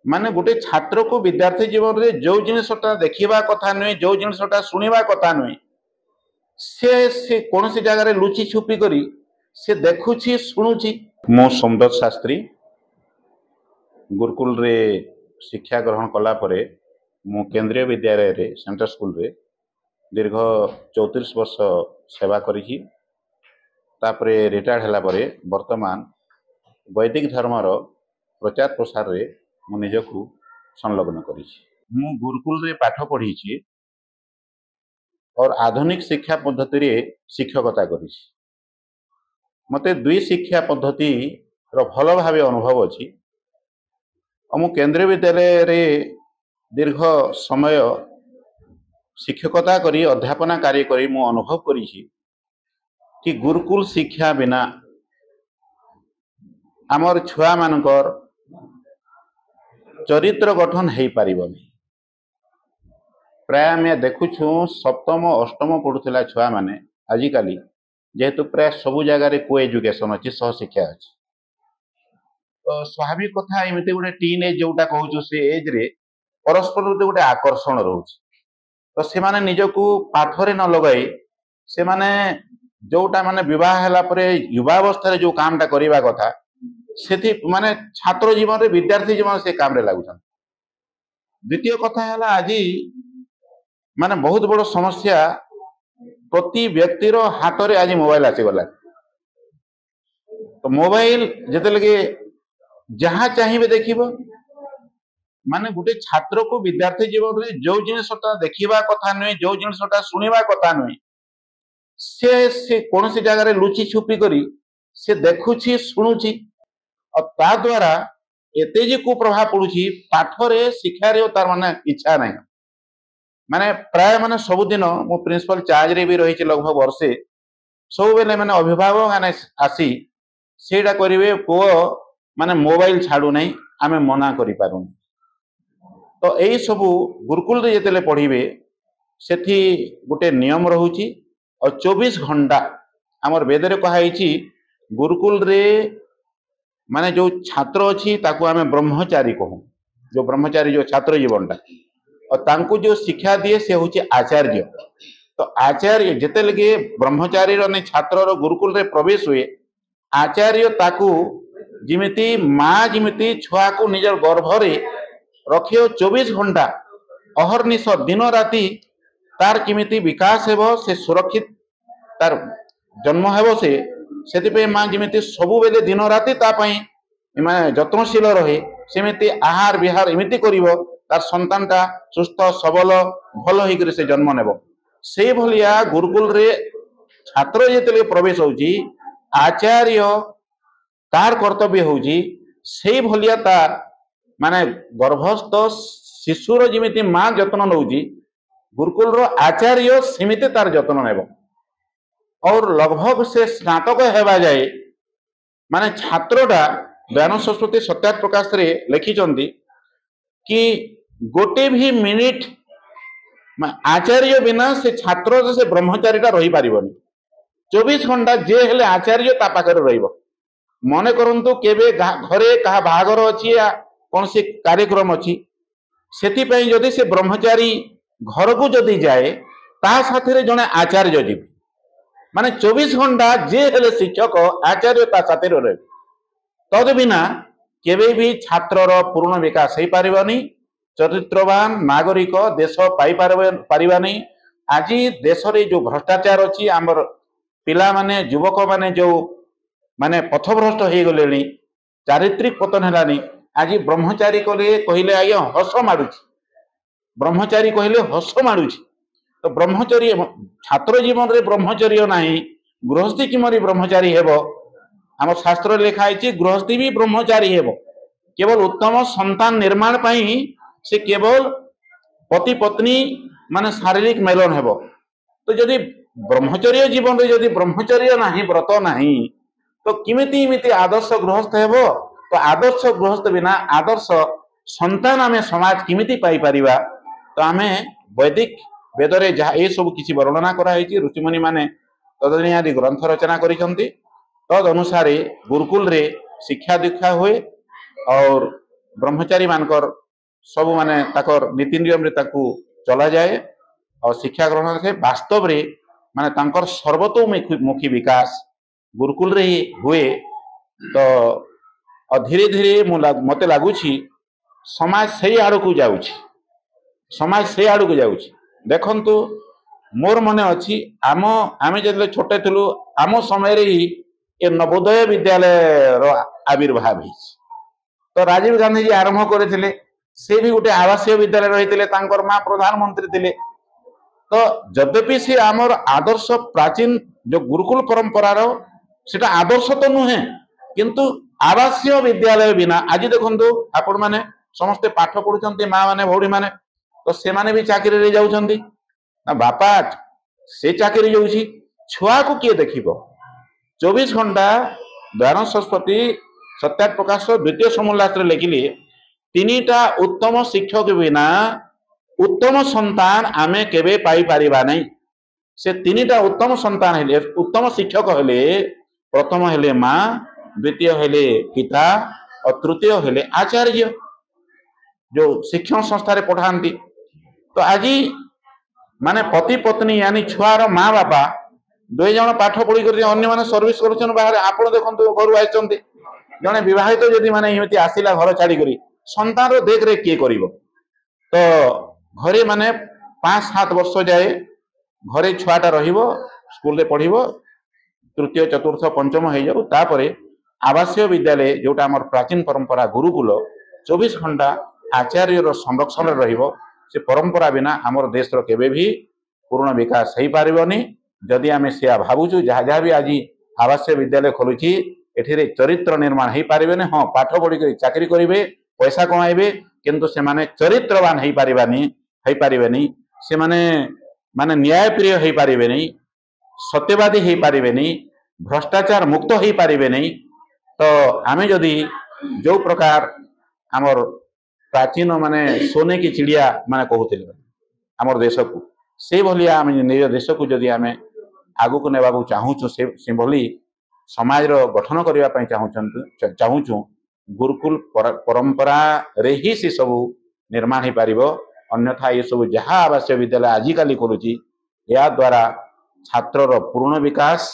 माने गोटे छात्र को विद्यार्थी जीवन रे जो जिनसटा देखिबा कथा नुहे जो जिनसटा सुनिबा कथा नुहे से कौन सी जगह लुचि छुपी करी से देखुछि शुणुछि। मो सोमदत्त शास्त्री गुरुकुल रे शिक्षा ग्रहण कला परे मु केंद्रीय विद्यालय रे सेंट्रल स्कूल रे दीर्घ 34 वर्ष सेवा करी। तापरे रिटायर्ड हला परे वर्तमान वैदिक धर्मर प्रचार प्रसार रे मु निजकु संलग्न करी। मु गुरुकुल रे पाठ पढ़ी और आधुनिक शिक्षा पद्धति रे शिक्षकता करी। मते दुई शिक्षा पद्धति रो भल भावे अनुभव अछि। मु केंद्रीय विद्यालय रे दीर्घ समय शिक्षकता करी अध्यापना कार्य करी मु अनुभव करी कि गुरुकुल शिक्षा बिना आमर छुआ मानकर चरित्र गठन हो पारिबनी। प्राय आम देखुछु सप्तम अष्टम पढ़ुला छुआ माने आजिकाली जेहेतु प्राय सबु जगार को एजुकेशन अच्छी सह शिक्षा अच्छी तो स्वाभाविक कथा एमती गोटे टीन एज जोटा कहूँ से एज रे परस्पर गोटे आकर्षण रोच तो से माने निजकू पाठरे न लगाई से माने जोटा माने विवाह हला परे युवावस्था जो कामटा करिबा कथा से माने छात्र जीवन रे विद्यार्थी जीवन से काम रे लागुछन। द्वितीय कथा हला आज माने बहुत बड़ समस्या प्रति व्यक्तिर हाथ रे आज मोबाइल आसी गला। तो मोबाइल जते लगे जहाँ चाहिए देखिबो माने गोटे छात्र को विद्यार्थी जीवन रे जो जिनसटा देखिबा कथा नुहे जो जिनसटा सुनिबा कथा नुहे से कौन सी जगह लुचि छुपी करी से देखुछि शुणुछि और ता द्वारा एते जे कुप्रभाव पड़ुछि पाठरे शिक्षारे तार माने इच्छा नहीं। माने प्राय माने सबुदिन मो प्रिंसिपल चार्ज रे भी रही लगभग वर्षे सब बेले माने अभिभावक माने आसी सेटा करिवे पुओ माने मोबाइल छाड़ू नहीं आमे मना करि पारुनी। तो यही सबू गुरुकुल रे जेतेले पढ़िबे सेठी गोटे नियम रहुछि और 24 घंटा आमर वेद रे कहाइछि गुरुकुल रे माने जो छात्र अच्छी ताकू आमे ब्रह्मचारी कहूँ। जो ब्रह्मचारी जो छात्र जीवनटा और तांकू जो शिक्षा दिए से होछि आचार्य। तो आचार्य जेते लगे ब्रह्मचारी रे छात्र रो गुरुकुल रे प्रवेश हुए आचार्य ताकू जिमिति माँ जिमिति छुआ को निजर गर्भ रे रखियो 24 घंटा अहर्निश दिन राति तार किमिति विकास हेबो से सुरक्षित तार जन्म हेबो से माँ जिमिति सबु बेले दिन राति तापाई माने जत्नशील रहे सेमिति आहार विहार एमिति करिवो तार संतानटा सुस्थ सबल भल होइकरी से जन्म नेबो। से भलिया गुरुकुल रे छात्र जेतेले प्रवेश होउची आचार्य तार कर्तव्य होउची से भलिया तार माने गर्भस्थ शिशुर जिमिति माँ जत्न नउची गुरुकुल रो आचार्य सेमिति तार जत्न नेबो। और लगभग से स्नातक हेबा जाए माने छात्रटा ज्ञान सरस्वती सत्यार्थ प्रकाश रे लिखिचंदी कि गोटे भी मिनिट आचार्य बिना से छात्र से ब्रह्मचारीटा रही पारिबनी। 24 घंटा जे हेले आचार्य ता पाखरे रहिबो। मने करंतु केबे घरे कहा बाहागर अछि या कौन से कार्यक्रम अछि सेति पई जदि से ब्रह्मचारी घर को जदि जाए ता साथे जने आचार्य जीव माने 24 घंटा जे हेले शिक्षक आचार्य ता साथे रहे। तद बिना केबे भी छात्रर पूर्ण विकास हो पारिबनी चरित्रवान नागरिक देश पाई पारिबानी। आज देश रे जो भ्रष्टाचार अछि आमर पिला माने युवक माने जो माने पथभ्रष्ट हो गलेनी चारित्रिक पतन हेलानी। आज ब्रह्मचारी कहले आज्ञा हस मारुछि ब्रह्मचारी कहले हस मारुछि। तो ब्रह्मचर्य छात्र जीवन रे ब्रह्मचर्य नाही गृहस्थी किमरी ब्रह्मचारी हेबो आम शास्त्र लिखाई गृहस्थी भी ब्रह्मचारी हेबो। केवल उत्तम संतान निर्माण पाई से केवल पति पत्नी माने शारीरिक मेलन हेबो। तो जदि ब्रह्मचर्य जीवन रे जदि ब्रह्मचर्य नाही व्रत नाही तो किमिति इमिति आदर्श गृहस्थ हेबो। तो आदर्श गृहस्थ बिना आदर्श संतान आमे समाज किमिति पाई परिबा। तो आमे वैदिक वेदरे जहाँ ये सब किसी वर्णना कराई ऋषिमुनि माने तदनी आदि ग्रंथ रचना करिसंती। तद अनुसार गुरुकुल रे शिक्षा दीक्षा हुए और ब्रह्मचारी मानकर सब माने ताकर नीति नियम रे ताकू चला जाए और शिक्षा ग्रहण से वास्तव रे माने तांकर सर्वतोमुखी विकास गुरुकुल रे ही हुए। तो और धीरे धीरे मते लगुच समाज से आड़ को जाऊँ समाज से आड़ को जाऊँ देखंतु मोर मन अच्छी आम आम जो छोटे थिलु आम समय ही ये नवोदय विद्यालय आविर्भाव हो तो राजीव गांधी जी आरंभ करते से भी गोटे आवासीय विद्यालय रही माँ प्रधानमंत्री थे। तो जद्यपि से आमर आदर्श प्राचीन जो गुरुकुल परंपरार सेटा आदर्श तो नुहे किंतु आवासीय विद्यालय बिना आज देखंतु आपण माने समस्ते पाठ पढ़ुचंती माँ माने भौणी माने तो से माने भी चाकरी रे जाउचंती ना बापा से चाकरी जाउची छुआ को किए देखिबो 24 घंटा दयानंद सरस्वती सत्यार्थ प्रकाश द्वितीय समोल्लास लिखिले तीनटा उत्तम शिक्षक बिना उत्तम संतान आमे केबे पाई परिबा नहीं। से तीनटा उत्तम संतान हेले उत्तम शिक्षक हेले प्रथम हेले माँ द्वितीय हेले पिता और तृतीय हेले आचार्य जो शिक्षण संस्था रे पढ़ाती। तो आज माने पति पत्नी यानी छुआर माँ बापा दुई जन पाठ पढ़ी कर अन्य माने सर्विस कर बाहर आपण देखो घर आई जड़े विवाहित जदि माने एमती आसला घर छाड़ी करी संतान देख रेख किए कर तो घरे माने 5-7 वर्ष जाए घरे छुआटा स्कूल रे पढ़िबो तृतीय चतुर्थ पंचम हो जाऊ तापरे आवासीय विद्यालय जोटा आम प्राचीन परंपरा गुरुकुल 24 घंटा आचार्य संरक्षण रहिबो से परंपरा बिना आमर देश केबे भी पूर्ण विकास हो पारिबनी। जदि आमे से भावुचु जहाँ जहाँ भी आज आवासीय विद्यालय खोलुची एठिरे चरित्र निर्माण हो पारिबेनी। हाँ पाठ पढ़ी चाकरी करेंगे पैसा कमाइबे किंतु से माने चरित्रवान हो पारिबेनी से माने न्यायप्रिय हो पारिबेनी सत्यवादी हो पारिबेनी भ्रष्टाचार मुक्त हो पारिबेनी। तो आमे जदि जो प्रकार आमर प्राचीन माने सोने की चिड़िया माने कहते आमर देश को से भलिया आम निज देश को जदि आमे आगु को नेबाकू चाहूँ से भली समाज गठन करने चाहूँ गुरुकुल परंपरा रे ही से सब निर्माण हो पार। अन्यथा ये सब जहाँ आवासीय विद्यालय आजिकाली करुच्ची या द्वारा छात्रर पूर्ण विकास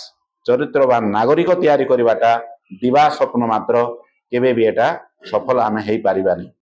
चरित्रवान नागरिक तैयारी करवाटा दिवा स्वप्न मात्र केबे भी एटा सफल आमे हो पारिबानी।